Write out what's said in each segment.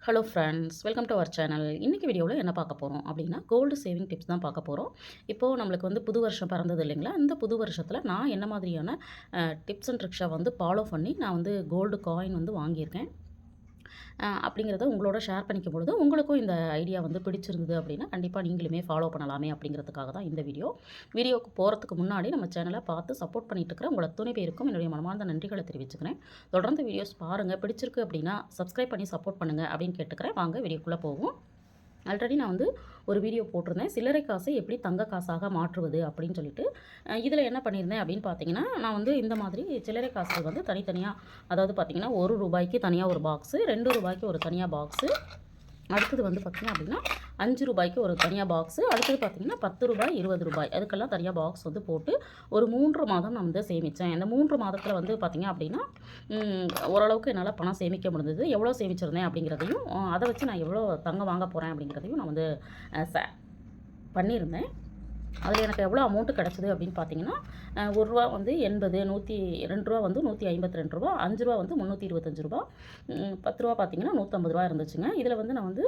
Hello friends, welcome to our channel. இன்றைக்கி வீடியோவில் என்ன பார்க்க போகிறோம் அப்படின்னா, கோல்டு சேவிங் டிப்ஸ் தான் பார்க்க போகிறோம். இப்போது நம்மளுக்கு வந்து புது வருஷம் பிறந்தது இல்லைங்களா? இந்த புது வருஷத்தில் நான் என்ன மாதிரியான டிப்ஸ் அண்ட் ட்ரிக்ஸை வந்து ஃபாலோ பண்ணி நான் வந்து கோல்டு காயின் வந்து வாங்கியிருக்கேன் அப்படிங்கிறத உங்களோட ஷேர் பண்ணிக்கும் பொழுது உங்களுக்கும் இந்த ஐடியா வந்து பிடிச்சிருந்தது அப்படின்னா கண்டிப்பாக நீங்களுமே ஃபாலோ பண்ணலாமே அப்படிங்கிறதுக்காக தான் இந்த வீடியோவுக்கு போகிறதுக்கு முன்னாடி நம்ம சேனலை பார்த்து சப்போர்ட் பண்ணிட்டு இருக்கிற உங்களை துணை பேருக்கும் என்னுடைய மனமார்ந்த நன்றிகளை தெரிவிச்சுக்கிறேன். தொடர்ந்து வீடியோஸ் பாருங்கள், பிடிச்சிருக்கு அப்படின்னா சப்ஸ்கிரைப் பண்ணி சப்போர்ட் பண்ணுங்கள் அப்படின்னு கேட்டுக்கிறேன். வாங்க வீடியோக்குள்ளே போவோம். ஆல்ரெடி நான் வந்து ஒரு வீடியோ போட்டிருந்தேன், சில்லறை காசை எப்படி தங்க காசாக மாற்றுவது அப்படின்னு சொல்லிட்டு. இதில் என்ன பண்ணியிருந்தேன் அப்படின்னு பார்த்தீங்கன்னா, நான் வந்து இந்த மாதிரி சில்லறை காசுகள் வந்து தனித்தனியாக, அதாவது பார்த்தீங்கன்னா ரூ. 1க்கு தனியாக ஒரு பாக்ஸு, ரூ. 2க்கு ஒரு தனியாக பாக்ஸு, அடுத்தது வந்து பார்த்திங்க அப்படின்னா ரூ. 5க்கு ஒரு தனியாக பாக்ஸு, அடுத்தது பார்த்திங்கன்னா ரூ. 10 ரூ. 20 அதுக்கெல்லாம் தனியாக பாக்ஸ் வந்து போட்டு ஒரு 3 மாதம் நான் வந்து சேமித்தேன். இந்த 3 மாதத்தில் வந்து பார்த்திங்க அப்படின்னா ஓரளவுக்கு என்னால் பணம் சேமிக்க முடிஞ்சது. எவ்வளோ சேமிச்சிருந்தேன் அப்படிங்கிறதையும் அதை வச்சு நான் எவ்வளோ தங்கம் வாங்க போகிறேன் அப்படிங்கிறதையும் நான் வந்து பண்ணியிருந்தேன். அதில் எனக்கு எவ்வளோ அமௌண்ட்டு கிடச்சிது அப்படின்னு பார்த்தீங்கன்னா, ரூ. 1 வந்து 80, ரூ. 2 வந்து ரூ. 152, ரூ. 5 வந்து ரூ. 325, ரூ. 10 பார்த்தீங்கன்னா ரூ. 150 இருந்துச்சுங்க. இதில் வந்து நான் வந்து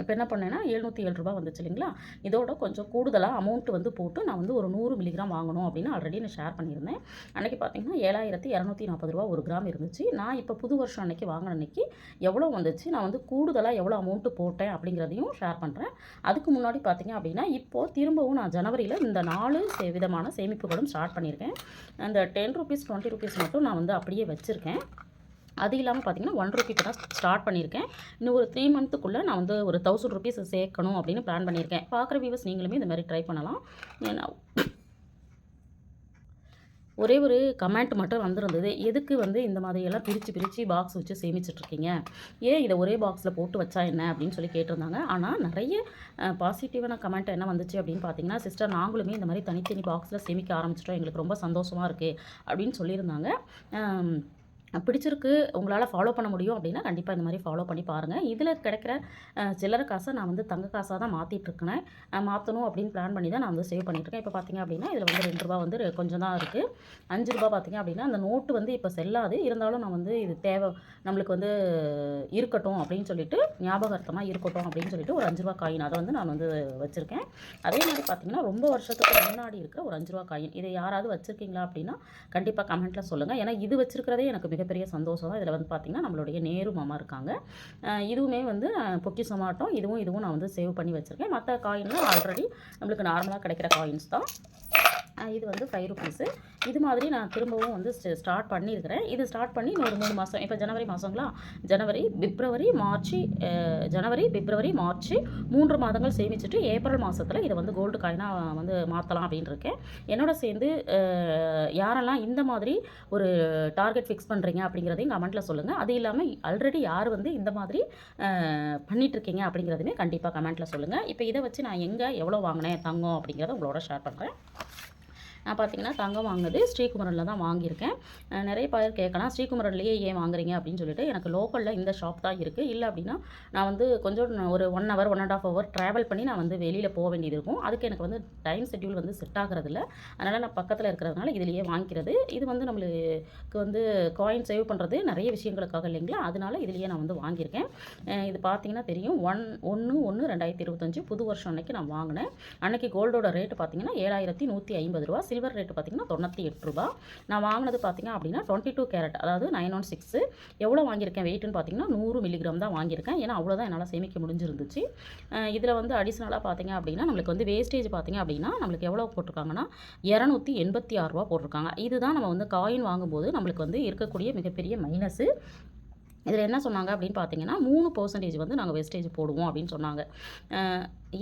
இப்போ என்ன பண்ணேன்னா ரூ. 707 வந்துச்சு இல்லைங்களா? இதோட கொஞ்சம் கூடுதலாக அமௌண்ட் வந்து போட்டு நான் வந்து ஒரு 100 மில்லிகிராம் வாங்கணும் அப்படின்னு ஆல்ரெடி நான் ஷேர் பண்ணியிருந்தேன். அன்றைக்கி பார்த்தீங்கன்னா ரூ. 7240 ஒரு கிராம் இருந்துச்சு. நான் இப்போ புது வருஷம் அன்றைக்கி வாங்கின அன்றைக்கி எவ்வளோ வந்துச்சு, நான் வந்து கூடுதலாக எவ்வளோ அமௌண்ட்டு போட்டேன் அப்படிங்கிறதையும் ஷேர் பண்ணுறேன். அதுக்கு முன்னாடி பார்த்தீங்க அப்படின்னா இப்போது திரும்பவும் நான் ஜனவரியில் இந்த 4 விதமான சேமிப்புகளும் ஸ்டார்ட் பண்ணியிருக்கேன். அந்த ₹10 ₹20 மட்டும் நான் வந்து அப்படியே வச்சுருக்கேன். அது இல்லாமல் பார்த்தீங்கன்னா ₹1 தான் ஸ்டார்ட் பண்ணியிருக்கேன். இன்னும் ஒரு 3 மந்த்துக்குள்ளே நான் வந்து ஒரு ₹1000 சேர்க்கணும் அப்படின்னு பிளான் பண்ணியிருக்கேன். பார்க்குற வியூவர்ஸ் நீங்களுமே இந்த மாதிரி ட்ரை பண்ணலாம். ஏன்னா ஒரே ஒரு கமெண்ட் மட்டும் வந்திருந்தது, எதுக்கு வந்து இந்த மாதிரியெல்லாம் பிரித்து பாக்ஸ் வச்சு சேமிச்சிட்ருக்கீங்க, ஏன் இதை ஒரே பாக்ஸில் போட்டு வச்சா என்ன அப்படின்னு சொல்லி கேட்டிருந்தாங்க. ஆனால் நிறைய பாசிட்டிவான கமெண்ட் என்ன வந்துச்சு அப்படின்னு பார்த்தீங்கன்னா, சிஸ்டர் நாங்களுமே இந்த மாதிரி தனித்தனி பாக்ஸில் சேமிக்க ஆரம்பிச்சிட்டோம், எங்களுக்கு ரொம்ப சந்தோஷமாக இருக்குது அப்படின்னு சொல்லியிருந்தாங்க. பிடிச்சிருக்கு, உங்களால் ஃபாலோ பண்ண முடியும் அப்படின்னா கண்டிப்பாக இந்த மாதிரி ஃபாலோ பண்ணி பாருங்கள். இதில் கிடைக்கிற சில்லறை காசை நான் வந்து தங்க காசாக தான் மாற்றிட்டுருக்கேன். மாற்றணும் அப்படின்னு பிளான் பண்ணி தான் நான் வந்து சேவ் பண்ணிட்டுருக்கேன். இப்போ பார்த்திங்க அப்படின்னா இதில் வந்து ரூ. 2 வந்து கொஞ்சம் தான் இருக்குது. ரூ. 5 பார்த்திங்க அப்படின்னா அந்த நோட்டு வந்து இப்போ செல்லாது, இருந்தாலும் நான் வந்து இது தேவை நம்மளுக்கு வந்து இருக்கட்டும் அப்படின்னு சொல்லிட்டு, ஞாபகார்த்தமாக இருக்கட்டும் அப்படின்னு சொல்லிட்டு ஒரு ரூ. 5 காயின் அதை வந்து நான் வந்து வச்சுருக்கேன். அதே மாதிரி பார்த்திங்கன்னா ரொம்ப வருஷத்துக்கு முன்னாடி இருக்கிற ஒரு ரூ. 5 காயின், இதை யாராவது வச்சுருக்கீங்களா அப்படின்னா கண்டிப்பாக கமெண்ட்டில் சொல்லுங்கள். ஏன்னா இது வச்சுருக்கிறதே எனக்கு மிகப்பெரிய சந்தோஷம் தான். இதில் வந்து பார்த்திங்கன்னா நம்மளுடைய நேரு மாமா இருக்காங்க. இதுவுமே வந்து பொக்கிஷமாட்டம், இதுவும் நான் வந்து சேவ் பண்ணி வச்சுருக்கேன். மற்ற காயின்லாம் ஆல்ரெடி நம்மளுக்கு நார்மலாக கிடைக்கிற காயின்ஸ் தான். இது வந்து ₹5. இது மாதிரி நான் திரும்பவும் வந்து ஸ்டார்ட் பண்ணியிருக்கிறேன். இது ஸ்டார்ட் பண்ணி இன்னொரு 3 மாதம், இப்போ ஜனவரி மாதங்களா, ஜனவரி, பிப்ரவரி, மார்ச் 3 மாதங்கள் சேமிச்சுட்டு ஏப்ரல் மாதத்தில் இதை வந்து கோல்டு காயினாக வந்து மாற்றலாம் அப்படின்னு இருக்கேன். என்னோட சேர்ந்து யாரெல்லாம் இந்த மாதிரி ஒரு டார்கெட் ஃபிக்ஸ் பண்ணுறீங்க அப்படிங்கிறதையும் கமெண்ட்டில் சொல்லுங்கள். அது இல்லாமல் ஆல்ரெடி யார் வந்து இந்த மாதிரி பண்ணிகிட்ருக்கீங்க அப்படிங்கிறதுமே கண்டிப்பாக கமெண்ட்டில் சொல்லுங்கள். இப்போ இதை வச்சு நான் எவ்வளோ வாங்கினேன் தங்கம் அப்படிங்கிறத உங்களோட ஷேர் பண்ணுறேன். நான் பார்த்திங்கன்னா தங்கம் வாங்கினது ஸ்ரீகுமரனில் தான் வாங்கியிருக்கேன். நிறைய பேர் கேட்கலாம், ஸ்ரீகுமரன்லேயே ஏன் வாங்குறீங்க அப்படின்னு சொல்லிட்டு. எனக்கு லோக்கலில் இந்த ஷாப் தான் இருக்குது. இல்லை அப்படின்னா நான் வந்து கொஞ்சம் ஒரு 1 ஹவர் 1.5 ஹவர் ட்ராவல் பண்ணி நான் வந்து வெளியில் போக வேண்டியது இருக்கும். அதுக்கு எனக்கு வந்து டைம் ஷெட்யூல் வந்து செட் ஆகிறதில்ல. அதனால் நான் பக்கத்தில் இருக்கிறதுனால இதிலேயே வாங்கிக்கிறது. இது வந்து நம்மளுக்கு வந்து காயின் சேவ் பண்ணுறது நிறைய விஷயங்களுக்காக இல்லைங்களா, அதனால இதிலேயே நான் வந்து வாங்கியிருக்கேன். இது பார்த்திங்கன்னா தெரியும், 1/1/2025 புது வருஷம் அன்றைக்கி நான் வாங்கினேன். அன்றைக்கி கோல்டோட ரேட்டு பார்த்திங்கன்னா ₹7150. சில்வர் ரேட்டு பார்த்திங்கன்னா ₹98. நான் வாங்கினது பார்த்திங்க அப்படின்னா 22 கேரட், அதாவது 916. எவ்வளோ வாங்கியிருக்கேன் வெயிட்டுன்னு பார்த்திங்கன்னா 100 மில்லிகிராம் தான் வாங்கியிருக்கேன். ஏன்னா அவ்வளோதான் என்னால் சேமிக்க முடிஞ்சிருந்துச்சு. இதில் வந்து அடிஷ்னலாக பார்த்திங்க அப்படின்னா நம்மளுக்கு வந்து வேஸ்டேஜ் பார்த்திங்க அப்படின்னா நம்மளுக்கு எவ்வளோ போட்டிருக்காங்கன்னா ₹286 போட்டிருக்காங்க. இதுதான் நம்ம வந்து காயின் வாங்கும்போது நம்மளுக்கு வந்து இருக்கக்கூடிய மிகப்பெரிய மைனஸு. இதில் என்ன சொன்னாங்க அப்படின்னு பார்த்தீங்கன்னா 3% வந்து நாங்கள் வேஸ்டேஜ் போடுவோம் அப்படின்னு சொன்னாங்க.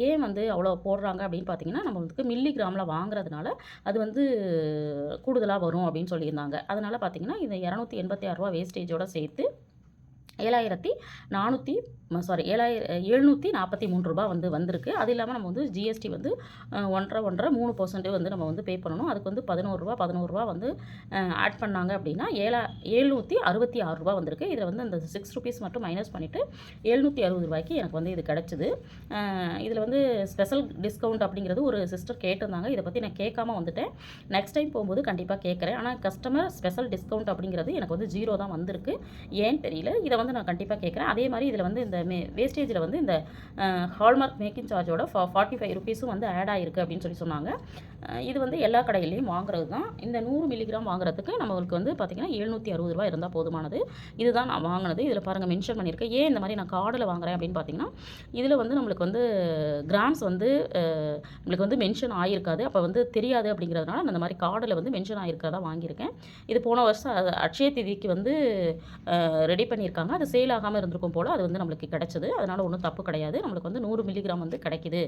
ஏன் வந்து அவ்வளோ போடுறாங்க அப்படின்னு பார்த்தீங்கன்னா, நம்ம வந்து மில்லிகிராமில் வாங்குறதுனால அது வந்து கூடுதலாக வரும் அப்படின்னு சொல்லியிருந்தாங்க. அதனால் பார்த்தீங்கன்னா இந்த ₹286 வேஸ்டேஜோடு சேர்த்து 7,743 வந்து வந்திருக்கு. அது இல்லாமல் நம்ம வந்து ஜிஎஸ்டி வந்து 1.5 3% வந்து நம்ம வந்து பே பண்ணணும். அதுக்கு வந்து ₹11 வந்து ஆட் பண்ணாங்க அப்படின்னா ₹766 வந்திருக்கு. இதில் வந்து அந்த ₹6 மட்டும் மைனஸ் பண்ணிவிட்டு ₹760 எனக்கு வந்து இது கிடச்சிது. இதில் வந்து ஸ்பெஷல் டிஸ்கவுண்ட் அப்படிங்கிறது ஒரு சிஸ்டர் கேட்டிருந்தாங்க. இதை பற்றி நான் கேட்காம வந்துட்டேன். நெக்ஸ்ட் டைம் போகும்போது கண்டிப்பாக கேட்குறேன். ஆனால் கஸ்டமர் ஸ்பெஷல் டிஸ்கவுண்ட் அப்படிங்கிறது எனக்கு வந்து 0 தான் வந்திருக்கு. ஏன்னு தெரியல. இதை வந்து நான் கண்டிப்பாக கேட்குறேன். அதே மாதிரி இதில் வந்து இந்த இந்த வேஸ்டேஜில் வந்து இந்த ஹால்மார்க் மேக்கிங் சார்ஜோட 45 ருபீஸும் வந்து ஆட் ஆகிருக்கு அப்படின்னு சொன்னாங்க. இது வந்து எல்லா கடையிலையும் வாங்குறது தான். இந்த 100 மில்லிகிராம் வாங்குறதுக்கு நம்மளுக்கு வந்து பார்த்திங்கன்னா ரூ. 760 இருந்தால் போதுமானது. இதுதான் நான் வாங்கினது. இதில் பாருங்கள் மென்ஷன் பண்ணியிருக்கேன். ஏன் இந்த மாதிரி நான் கார்டில் வாங்குறேன் அப்படின்னு பார்த்தீங்கன்னா, இதில் வந்து நம்மளுக்கு வந்து கிராம்ஸ் வந்து நம்மளுக்கு வந்து மென்ஷன் ஆகிருக்காது. அப்போ வந்து தெரியாது அப்படிங்கிறதுனால நான் இந்த மாதிரி கார்டில் வந்து மென்ஷன் ஆகிருக்கிறதா வாங்கியிருக்கேன். இது போன வருஷம் அட்சய திதிக்கு வந்து ரெடி பண்ணியிருக்காங்க. அது சேல் ஆகாமல் இருந்திருக்கும் போல் அது வந்து நம்மளுக்கு கிடைச்சது. அதனால் ஒன்றும் தப்பு கிடையாது. நம்மளுக்கு வந்து 100 மில்லிகிராம் வந்து கிடைக்குது.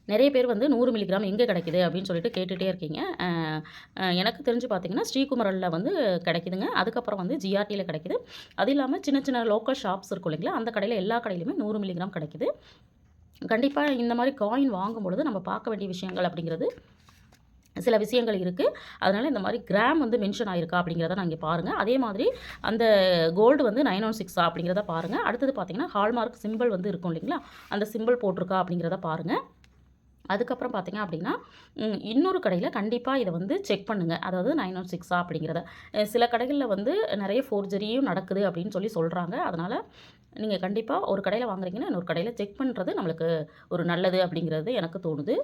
நிறைய பேர் வந்து 100 மில்லிகிராம் எங்கே கிடைக்குது அப்படின்னு சொல்லிட்டு கேட்டுகிட்டே இருக்கீங்க. எனக்கு தெரிஞ்சு பார்த்தீங்கன்னா ஸ்ரீகுமரலில் வந்து கிடைக்குதுங்க. அதுக்கப்புறம் வந்து ஜிஆர்டியில் கிடைக்குது. அது இல்லாமல் சின்ன சின்ன லோக்கல் ஷாப்ஸ் இருக்கும் இல்லைங்களா, அந்த கடையில் எல்லா கடையிலுமே 100 மில்லிகிராம் கிடைக்குது. கண்டிப்பாக இந்த மாதிரி காயின் வாங்கும்பொழுது நம்ம பார்க்க வேண்டிய விஷயங்கள் அப்படிங்கிறது சில விஷயங்கள் இருக்குது. அதனால் இந்த மாதிரி கிராம் வந்து மென்ஷன் ஆகிருக்கா அப்படிங்கிறத நான் இங்கே பாருங்கள். அதே மாதிரி அந்த கோல்டு வந்து 916 அப்படிங்கிறத பாருங்கள். அடுத்தது பார்த்தீங்கன்னா ஹால்மார்க் சிம்பிள் வந்து இருக்கும் இல்லைங்களா, அந்த சிம்பிள் போட்டிருக்கா அப்படிங்கிறத பாருங்கள். அதுக்கப்புறம் பார்த்தீங்க அப்படின்னா இன்னொரு கடையில் கண்டிப்பாக இதை வந்து செக் பண்ணுங்கள். அதாவது 916 அப்படிங்கிறத. சில கடைகளில் வந்து நிறைய ஃபோர்ஜரியும் நடக்குது அப்படின்னு சொல்கிறாங்க. அதனால் நீங்கள் கண்டிப்பாக ஒரு கடையில் வாங்குறீங்கன்னா இன்னொரு கடையில் செக் பண்ணுறது நம்மளுக்கு ஒரு நல்லது அப்படிங்கிறது எனக்கு தோணுது.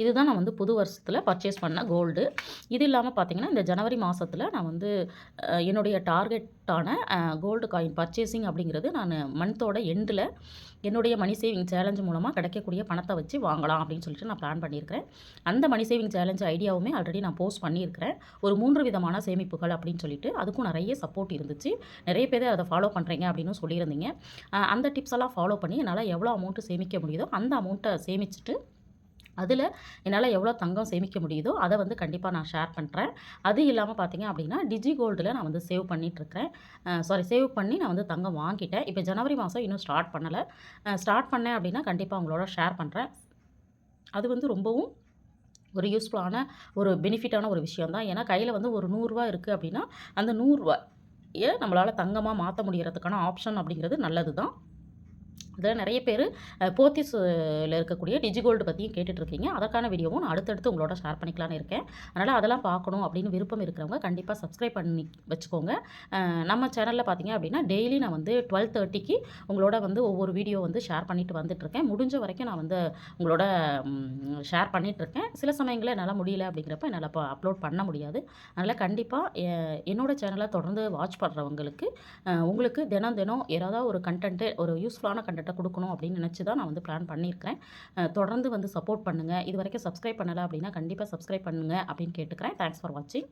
இதுதான் நான் வந்து புது வருஷத்தில் பர்ச்சேஸ் பண்ண கோல்டு. இது இல்லாமல் பார்த்தீங்கன்னா இந்த ஜனவரி மாதத்தில் நான் வந்து என்னுடைய டார்கெட்டான கோல்டு காயின் பர்ச்சேசிங் அப்படிங்கிறது நான் மந்த்தோட எண்டில் என்னுடைய மணி சேவிங் சேலஞ்சு மூலமாக கிடைக்கக்கூடிய பணத்தை வச்சு வாங்கலாம் அப்படின்னு சொல்லிட்டு நான் பிளான் பண்ணியிருக்கிறேன். அந்த மணி சேவிங் சேலஞ்ச் ஐடியாவுமே ஆல்ரெடி நான் போஸ்ட் பண்ணியிருக்கிறேன். ஒரு 3 விதமான சேமிப்புகள் அப்படின்னு சொல்லிட்டு அதுக்கும் நிறைய சப்போர்ட் இருந்துச்சு. நிறைய பேர் அதை ஃபாலோ பண்ணுறீங்க அப்படின்னு சொல்லியிருந்தீங்க. அந்த டிப்ஸ் எல்லாம் ஃபாலோ பண்ணி என்னால் எவ்வளோ அமௌண்ட்டு சேமிக்க முடியுதோ அந்த அமௌண்ட்டை சேமிச்சுட்டு அதில் என்னால் எவ்வளோ தங்கம் சேமிக்க முடியுதோ அதை வந்து கண்டிப்பாக நான் ஷேர் பண்ணுறேன். அது இல்லாமல் பார்த்தீங்க அப்படின்னா டிஜி கோல்டில் நான் வந்து சேவ் பண்ணிகிட்ருக்கிறேன். சேவ் பண்ணி நான் வந்து தங்கம் வாங்கிட்டேன். இப்போ ஜனவரி மாதம் இன்னும் ஸ்டார்ட் பண்ணலை. ஸ்டார்ட் பண்ணேன் அப்படின்னா கண்டிப்பாக உங்களோட ஷேர் பண்ணுறேன். அது வந்து ரொம்பவும் ஒரு யூஸ்ஃபுல்லான ஒரு பெனிஃபிட்டான ஒரு விஷயம் தான். ஏன்னா கையில் வந்து ஒரு ரூ. 100 இருக்குது அப்படின்னா அந்த ரூ. 100 நம்மளால் தங்கமாக மாற்ற முடிகிறதுக்கான ஆப்ஷன் அப்படிங்கிறது நல்லது தான். அதில் நிறைய பேர் போத்தீஸில் இருக்கக்கூடிய டிஜிகோல்டு பற்றியும் கேட்டுட்ருக்கீங்க. அதற்கான வீடியோவும் நான் அடுத்தடுத்து உங்களோட ஷேர் பண்ணிக்கலான்னு இருக்கேன். அதனால் அதெல்லாம் பார்க்கணும் அப்படின்னு விருப்பம் இருக்கிறவங்க கண்டிப்பாக சப்ஸ்கிரைப் பண்ணி வச்சுக்கோங்க. நம்ம சேனலில் பார்த்தீங்க அப்படின்னா டெய்லி நான் வந்து 12:30க்கு உங்களோட வந்து ஒவ்வொரு வீடியோ வந்து ஷேர் பண்ணிட்டு வந்துட்டுருக்கேன். முடிஞ்ச வரைக்கும் நான் வந்து உங்களோட ஷேர் பண்ணிகிட்ருக்கேன். சில சமயங்களில் என்னால் முடியல அப்படிங்கிறப்ப என்னால் இப்போ அப்லோட் பண்ண முடியாது. அதனால் கண்டிப்பாக என்னோடய சேனலை தொடர்ந்து வாட்ச் பண்ணுறவங்களுக்கு உங்களுக்கு தினம் ஏதாவது ஒரு கண்டென்ட்டு ஒரு யூஸ்ஃபுல்லான கண்டென்ட்டை கொடுக்கணும் அப்படின்னு நினச்சி தான் நான் வந்து பிளான் பண்ணியிருக்கிறேன். தொடர்ந்து வந்து சப்போர்ட் பண்ணுங்கள். இது வரைக்கும் சப்ஸ்கிரைப் பண்ணலை அப்படின்னா கண்டிப்பாக சப்ஸ்கிரைப் பண்ணுங்கள் அப்படின்னு கேட்டுக்கிறேன். தேங்க்ஸ் ஃபார் வாட்சிங்.